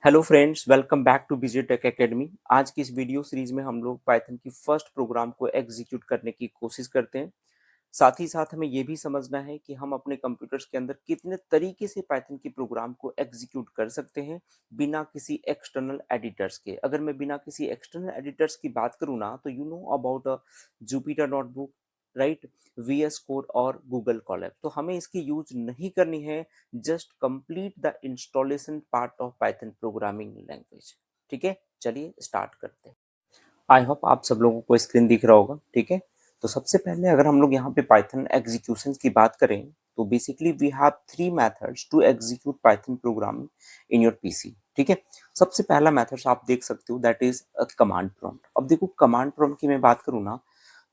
Hello friends, welcome back to BJ tech academy. आज की इस वीडियो सीरीज में हम लोग पाइथन की फर्स्ट प्रोग्राम को एग्जीक्यूट करने की कोशिश करते हैं। साथ ही साथ हमें ये भी समझना है कि हम अपने कंप्यूटर्स के अंदर कितने तरीके से पाइथन की प्रोग्राम को एग्जीक्यूट कर सकते हैं बिना किसी एक्सटर्नल एडिटर्स के। अगर मैं बिना किसी एक्सटर्नल एडिटर्स की बात करूँ ना, तो you know about Jupyter notebook, right, VS code और गूगल कॉलैब। तो हमें इसकी यूज नहीं करनी है, just complete the installation part of Python programming language. ठीक है, चलिए स्टार्ट करते हैं। आई होप आप सब लोगों को स्क्रीन दिख रहा होगा। ठीक है, तो सबसे पहले अगर हम लोग यहाँ पे पाइथन एग्जीक्यूशन की बात करें, तो basically we have three methods to execute Python program in your PC. ठीक है, सबसे पहला मेथड्स आप देख सकते हो, दैट इज कमांड प्रॉम्प्ट। अब देखो, कमांड प्रॉम्प्ट की मैं बात करूँ ना,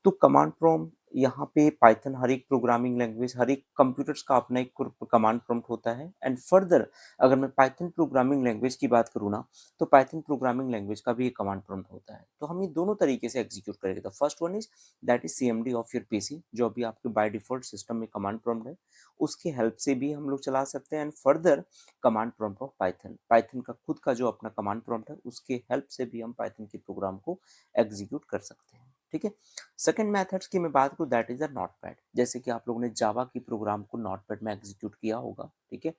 तो कमांड प्रॉम्प्ट यहाँ पे पाइथन, हर एक प्रोग्रामिंग लैंग्वेज, हर एक कंप्यूटर्स का अपना एक कमांड प्रॉम्प्ट होता है। एंड फर्दर अगर मैं पाइथन प्रोग्रामिंग लैंग्वेज की बात करूँ ना, तो पाइथन प्रोग्रामिंग लैंग्वेज का भी एक कमांड प्रॉम्प्ट होता है। तो हम ये दोनों तरीके से एग्जीक्यूट करेंगे। The first one is that is CMD of your PC, जो अभी आपके बाय डिफॉल्ट सिस्टम में कमांड प्रॉम्प्ट है, उसके हेल्प से भी हम लोग चला सकते हैं। And further command prompt of Python, Python का खुद का जो अपना कमांड प्रॉम्प्ट है, उसके हेल्प से भी हम पाइथन के प्रोग्राम को एग्जीक्यूट कर सकते हैं। ठीक है, सेकंड मेथड्स की मैं बात करूँ, दैट इज अ नोटपैड। जैसे कि आप लोगों ने जावा की प्रोग्राम को नोटपैड में एग्जीक्यूट किया होगा। ठीक है,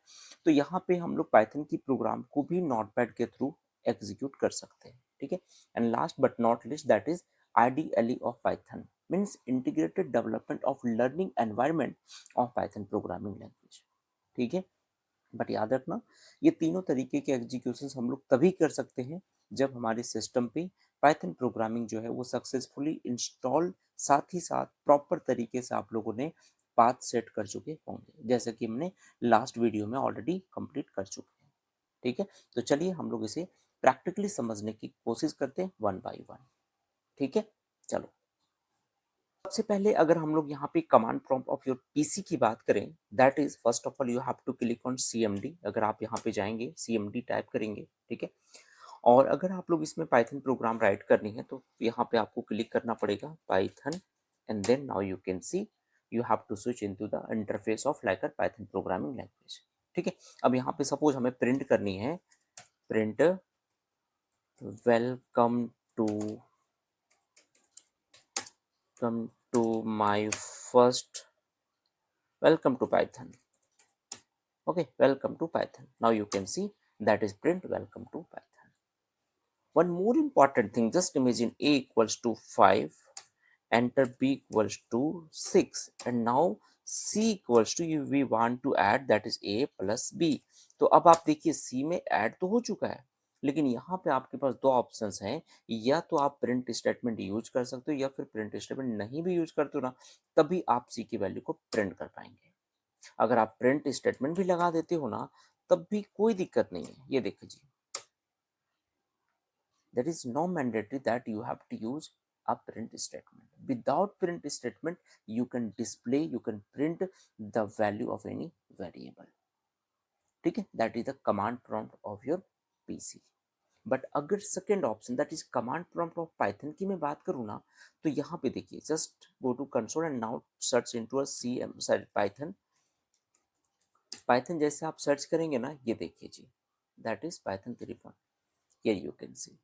तो यहाँ पे हम लोग पाइथन की प्रोग्राम को भी नोटपैड के थ्रू एग्जीक्यूट कर सकते हैं। ठीक है, and last but not list, that is IDLE of Python, means integrated development of learning environment of Python programming language. ठीक है, बट याद रखना, ये तीनों तरीके के एग्जीक्यूशन हम लोग तभी कर सकते हैं जब हमारे सिस्टम पे पाइथन प्रोग्रामिंग जो है वो सक्सेसफुली इंस्टॉल, साथ ही साथ प्रॉपर तरीके से आप लोगों ने पाथ सेट कर चुके होंगे, जैसे कि हमने लास्ट वीडियो में ऑलरेडी कंप्लीट कर चुके हैं। ठीक है, तो चलिए हम लोग इसे प्रैक्टिकली समझने की कोशिश करते हैं वन बाय वन। ठीक है, चलो। सबसे पहले अगर हम लोग यहाँ पे command prompt of your PC की बात करें, that is first of all you have to click on CMD. अगर आप यहाँ पे जाएंगे, सीएमडी टाइप करेंगे। ठीक है, और अगर आप लोग इसमें पाइथन प्रोग्राम राइट करनी है, तो यहाँ पे आपको क्लिक करना पड़ेगा Python, and then now you can see you have to switch into the interface of like a Python programming language. ठीक है, अब यहाँ पे सपोज हमें प्रिंट करनी है, print welcome to come to my first welcome to Python. Okay, welcome to Python. Now you can see that is print welcome to Python. One more important thing, just imagine a equals to 5, enter b equals to 6, and now c equals to you, we want to add, that is a plus b. तो अब आप देखिए, c में add तो हो चुका है, लेकिन यहाँ पे आपके पास दो ऑप्शंस हैं। या तो आप प्रिंट स्टेटमेंट यूज कर सकते हो, या फिर प्रिंट स्टेटमेंट नहीं भी यूज करते हो ना, तभी आप c की वैल्यू को प्रिंट कर पाएंगे। अगर आप प्रिंट स्टेटमेंट भी लगा देते हो ना, तब भी कोई दिक्कत नहीं है। ये देखिए, there is no mandatory that you have to use a print statement. Without print statement, you can display, you can print the value of any variable. ठीक है, that is the command prompt of your PC. But अगर second option, that is command prompt of Python की मैं बात करूँ ना, तो यहाँ पे देखिए, just go to console and now search into a Python. Python जैसे आप सर्च करेंगे ना, ये देखिए जी, that is Python 3 here you can see.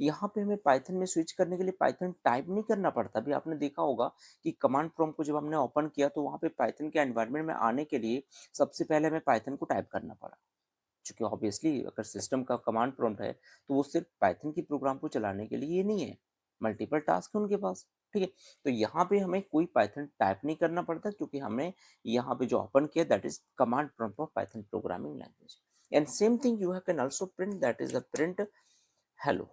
यहाँ पे हमें पाइथन में स्विच करने के लिए पाइथन टाइप नहीं करना पड़ता। अभी आपने देखा होगा कि कमांड प्रॉम्प्ट को जब हमने ओपन किया, तो वहाँ पे पाइथन के एनवायरनमेंट में आने के लिए सबसे पहले हमें पाइथन को टाइप करना पड़ा, क्योंकि ऑब्वियसली अगर सिस्टम का कमांड प्रॉम्प्ट है, तो वो सिर्फ पाइथन की प्रोग्राम को चलाने के लिए नहीं है, मल्टीपल टास्क है उनके पास। ठीक है, तो यहाँ पे हमें कोई पाइथन टाइप नहीं करना पड़ता, क्योंकि हमने यहाँ पे जो ओपन किया, that is command prompt of Python programming language. And same thing you can also print, that is the print hello,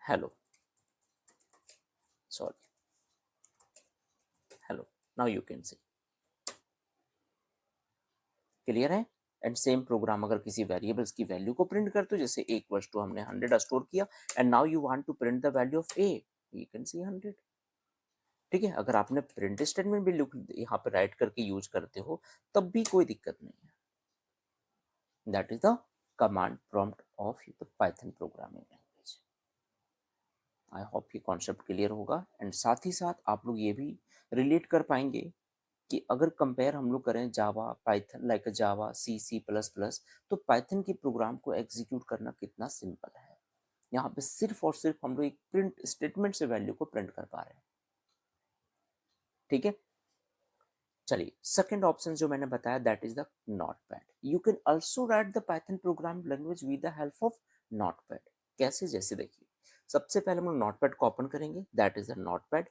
hello, sorry, hello. Now you can see, clear है। एंड सेम प्रोग्राम अगर किसी variables की value को print करते हो, जैसे ए equals to हमने 100 store किया, and now you want to print the value of a, you can see 100। ठीक है, अगर आपने प्रिंट स्टेटमेंट भी यहाँ पे राइट करके यूज करते हो, तब भी कोई दिक्कत नहीं है। That is the command prompt of the Python programming language. I hope ये कॉन्सेप्ट क्लियर होगा। एंड साथ ही साथ आप लोग ये भी रिलेट कर पाएंगे कि अगर कंपेयर हम लोग करें जावा पाइथन लाइक जावा सी सी प्लस प्लस, तो पाइथन की प्रोग्राम को एग्जीक्यूट करना कितना सिंपल है। यहाँ पे सिर्फ और सिर्फ हम लोग एक प्रिंट स्टेटमेंट से वैल्यू को प्रिंट कर पा रहे हैं। ठीक है, चलिए सेकंड ऑप्शन जो मैंने बताया that is the notepad. You can also right the Python programme language with the help of notepad. कैसे, जैसे देखिए सबसे पहले हम लोग नोटपैड को ओपन करेंगे, that is the notepad.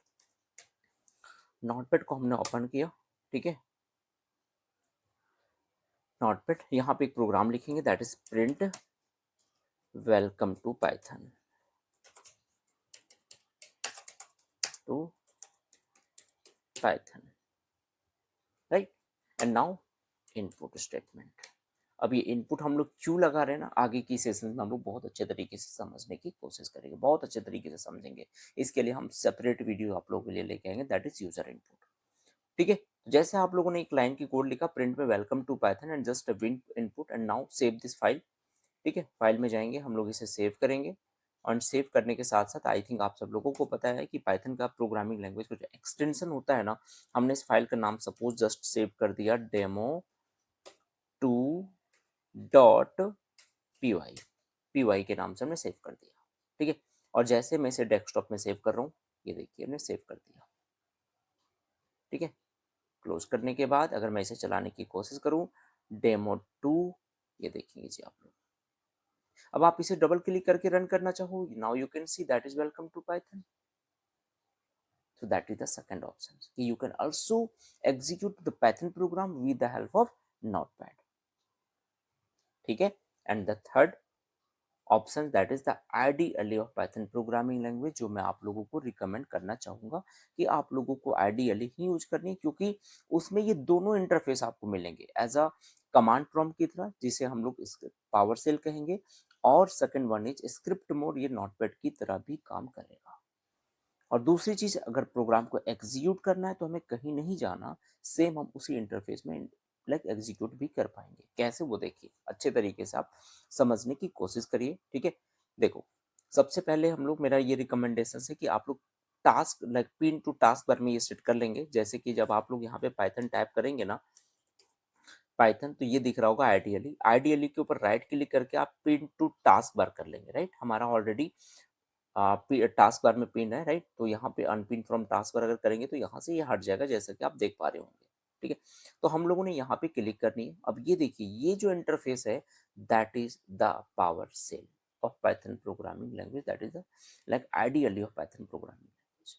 Notepad को हमने ओपन किया, ठीक है। नोटपैड यहाँ पे एक प्रोग्राम लिखेंगे that is print welcome to Python to Python, right. And now input statement. अब ये इनपुट हम लोग क्यों लगा रहे हैं ना, आगे की सेशन में हम लोग बहुत अच्छे तरीके से समझने की कोशिश करेंगे, बहुत अच्छे तरीके से समझेंगे। इसके लिए हम सेपरेट वीडियो आप लोगों के लिए लेके आएंगे दैट इज यूजर इनपुट। ठीक है, तो जैसे आप लोगों ने एक लाइन की कोड लिखा प्रिंट में welcome to Python and just win input and now save this file. ठीक है, फाइल में जाएंगे, हम लोग इसे सेव करेंगे और सेव करने के साथ साथ आई थिंक आप सब लोगों को पता है कि पाइथन का प्रोग्रामिंग लैंग्वेज का जो एक्सटेंशन होता है ना, हमने इस फाइल का नाम सपोज जस्ट सेव कर दिया demo two dot p y के नाम से हमने सेव कर दिया। ठीक है, और जैसे मैं इसे डेस्कटॉप में सेव कर रहा हूँ, ये देखिए हमने सेव कर दिया। ठीक है, क्लोज करने के बाद अगर मैं इसे चलाने की कोशिश करूँ डेमो टू, ये देखेंगे जी आप लोग। अब आप इसे डबल क्लिक करके रन करना चाहो, now you can see that is welcome to Python. So that is the second option. You can also execute the Python program with the help of Notepad. ठीक है, and the third option that is the IDLE of Python programming language, जो मैं आप लोगों को recommend करना चाहूंगा कि आप लोगों को आईडीएलई ही यूज करनी है, क्योंकि उसमें ये दोनों इंटरफेस आपको मिलेंगे एज अ कमांड प्रॉम्प्ट की तरह, जिसे हम लोग पावर सेल कहेंगे, और second one is script mode, ये नोटपैड की तरह भी काम करेगा। और दूसरी चीज, अगर प्रोग्राम को एग्जीक्यूट करना है तो हमें कहीं नहीं जाना, सेम हम उसी इंटरफेस में लाइक एग्जीक्यूट भी कर पाएंगे। कैसे, वो देखिए अच्छे तरीके से आप समझने की कोशिश करिए। ठीक है, देखो सबसे पहले हम लोग, मेरा ये रिकमेंडेशन है कि आप लोग task like pin to task bar में ये सेट कर लेंगे। जैसे कि जब आप लोग यहाँ पे पाइथन टाइप करेंगे ना, पाइथन, तो ये दिख रहा होगा आईडीएलई, आईडीएलई के ऊपर राइट क्लिक करके आप पिन टू टास्क बार कर लेंगे, राइट। हमारा ऑलरेडी टास्क बार में पिन है, राइट। तो यहाँ पे अनपिन फ्रॉम टास्क बार अगर करेंगे तो यहाँ से ये हट जाएगा, जैसा कि आप देख पा रहे होंगे। ठीक है, तो हम लोगों ने यहाँ पे क्लिक करनी है। अब ये देखिए, ये जो इंटरफेस है that is the power shell of Python programming language, that is the like IDLE of Python programming language.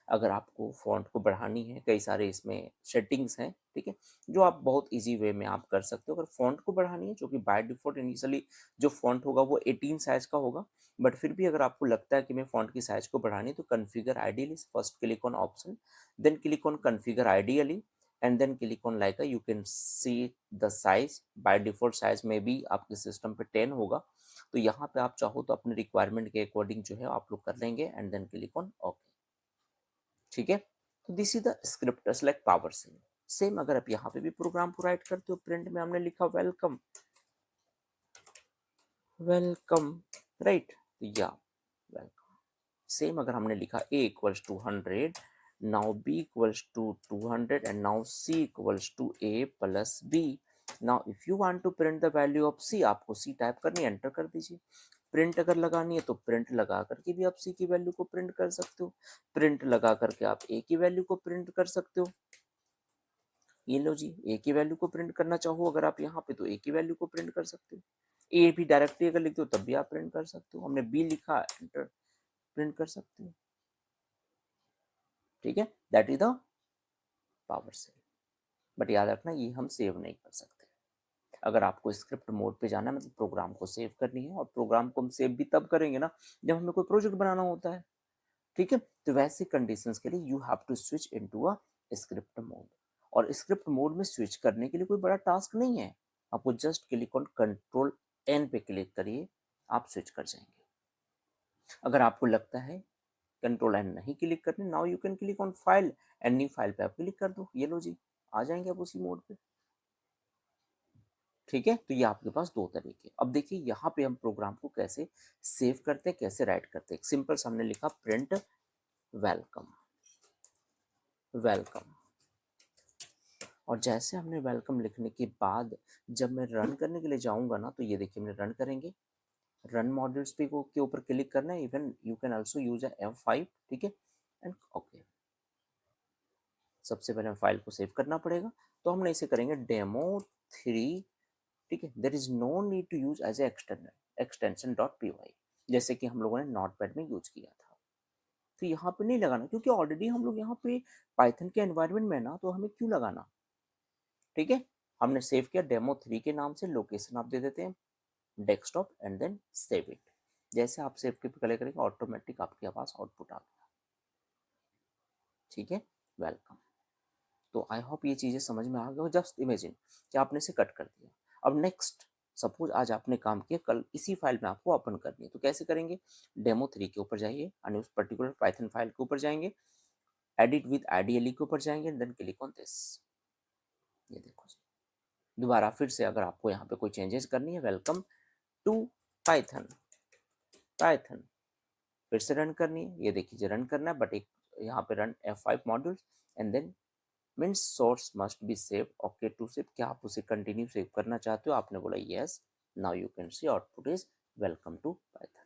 अगर आपको फॉन्ट को बढ़ानी है, कई सारे इसमें सेटिंग्स हैं, ठीक है, जो आप बहुत इजी वे में आप कर सकते हो। अगर फॉन्ट को बढ़ानी है, जो कि बाय डिफॉल्ट इनिशियली जो फॉन्ट होगा वो 18 साइज का होगा, बट फिर भी अगर आपको लगता है कि मैं फॉन्ट की साइज को बढ़ानी है, तो configure IDLE, first click on option, then click on configure IDLE, and then click on like you can see the size. By default size में भी आपके सिस्टम पे 10 होगा, तो यहाँ पे आप चाहो तो अपने रिक्वायरमेंट के अकॉर्डिंग जो है आप लोग कर लेंगे, and then click on okay. ठीक है, तो this is the script like power shell. Same अगर आप यहाँ पे भी प्रोग्राम को राइट करते हो, प्रिंट में हमने लिखा वेलकम, वेलकम, राइट, या वेलकम। सेम अगर हमने लिखा a equals to 100, now b equals to 200 and now c equals to a plus b। Now if you want to print the value of c, आपको c type करनी है, enter कर दीजिए। Print अगर लगानी है तो प्रिंट लगा करके भी आप c की वैल्यू को प्रिंट कर सकते हो, प्रिंट लगा करके आप a की वैल्यू को प्रिंट कर सकते हो। ये लो जी, ए की वैल्यू को प्रिंट करना चाहो अगर आप यहाँ पे, तो ए की वैल्यू को प्रिंट कर सकते हो। ए भी डायरेक्टली अगर लिख दो तब भी आप प्रिंट कर सकते हो। हमने बी लिखा, एंटर, प्रिंट कर सकते हो। ठीक है, that is the power shell. But याद रखना, ये हम सेव नहीं कर सकते। अगर आपको स्क्रिप्ट मोड पे जाना है, मतलब प्रोग्राम को सेव करनी है, और प्रोग्राम को हम सेव भी तब करेंगे ना जब हमें कोई प्रोजेक्ट बनाना होता है। ठीक है, तो वैसे कंडीशंस के लिए you have to switch into a script mode. और स्क्रिप्ट मोड में स्विच करने के लिए कोई बड़ा टास्क नहीं है, आपको just click on control N पे क्लिक करिए, आप स्विच कर जाएंगे। अगर आपको लगता है कंट्रोल एन नहीं क्लिक करने, now you can click on file and new file पे आप क्लिक कर दो, ये लो जी, आ जाएंगे आप उसी मोड पे। ठीक है, तो ये आपके पास दो तरीके। अब देखिए यहाँ पे हम प्रोग्राम को कैसे सेव करते हैं, कैसे राइट करते हैं। सिंपल हमने लिखा प्रिंट वेलकम, वेलकम, और जैसे हमने वेलकम लिखने के बाद जब मैं रन करने के लिए जाऊँगा ना, तो ये देखिए हमने रन करेंगे। रन मॉड्यूल्स पे को के ऊपर क्लिक करना है, even you can also use F5, ठीक है? And okay. सबसे पहले हमें फाइल को सेव करना पड़ेगा, तो हमने इसे करेंगे डेमो3, ठीक है? There is no need to use as a extension .py, जैसे कि हम लोगों ने नोटपैड में यूज़ किया था। तो यहाँ पे नहीं लगाना, क्योंकि ऑलरेडी हम लोग यहाँ पे पाइथन के एनवायरनमेंट में है ना, तो हमें क्यों लगाना, ठीक है? हमने सेव किया डेमो3 के नाम से, लोकेशन आप दे देते हैं desktop and then save it. जैसे आप सेव के प्ले करेंगे ऑटोमेटिक आपके पास आउटपुट आ गया, ठीक है? वेलकम। तो आई होप ये चीज़ें समझ में आ गई हो। जस्ट इमेजिन कि आपने इसे कट कर दिया। अब नेक्स्ट, सपोज आज आपने काम किया, कल इसी फाइल में आपको ओपन करनी है, तो कैसे करेंगे? डेमो3 के ऊपर जाइए और उस पर्टिकुलर पाइथन फाइल के ऊपर जाएंगे, एडिट विद आईडीएलई के ऊपर जाएंगे, देन क्लिक ऑन दिस। ये देखो जी, दोबारा फिर से अगर आपको यहाँ पे कोई चेंजेस करनी है, वेलकम टू पाइथन, पाइथन फिर से रन करनी है। ये देखिए रन करना है, बट एक यहाँ पे run F5 modules and then means source must be save, okay to save. क्या आप उसे कंटिन्यू सेव करना चाहते हो? आपने बोला yes. Now you can see output is welcome to Python.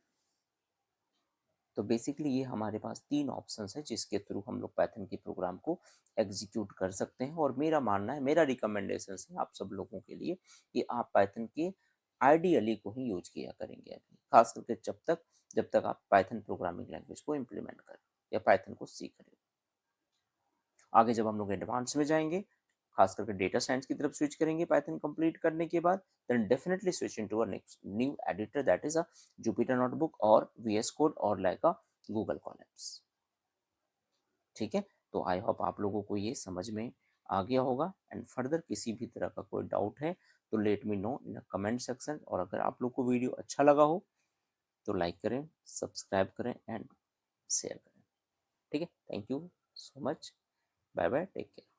तो बेसिकली ये हमारे पास 3 ऑप्शंस है जिसके थ्रू हम लोग पाइथन के प्रोग्राम को एग्जीक्यूट कर सकते हैं। और मेरा मानना है, मेरा रिकमेंडेशन है आप सब लोगों के लिए कि आप पाइथन के आइडियली को ही यूज किया करेंगे अभी, खास करके जब तक आप पाइथन प्रोग्रामिंग लैंग्वेज को इम्प्लीमेंट करें या पाइथन को सीख रहे हो। आगे जब हम लोग एडवांस में जाएंगे, खास करके डेटा साइंस की तरफ स्विच करेंगे पाइथन कंप्लीट करने के बाद, then definitely switch into a next new editor, that is a Jupyter notebook और वीएस कोड और लाइक अ गूगल कॉलम्स, ठीक है? तो आई होप आप लोगों को ये समझ में आ गया होगा। एंड फर्दर किसी भी तरह का कोई डाउट है तो let me know in comment section. और अगर आप लोग को वीडियो अच्छा लगा हो तो लाइक करें, सब्सक्राइब करें एंड शेयर करें, ठीक है? Thank you so much, bye bye, take care.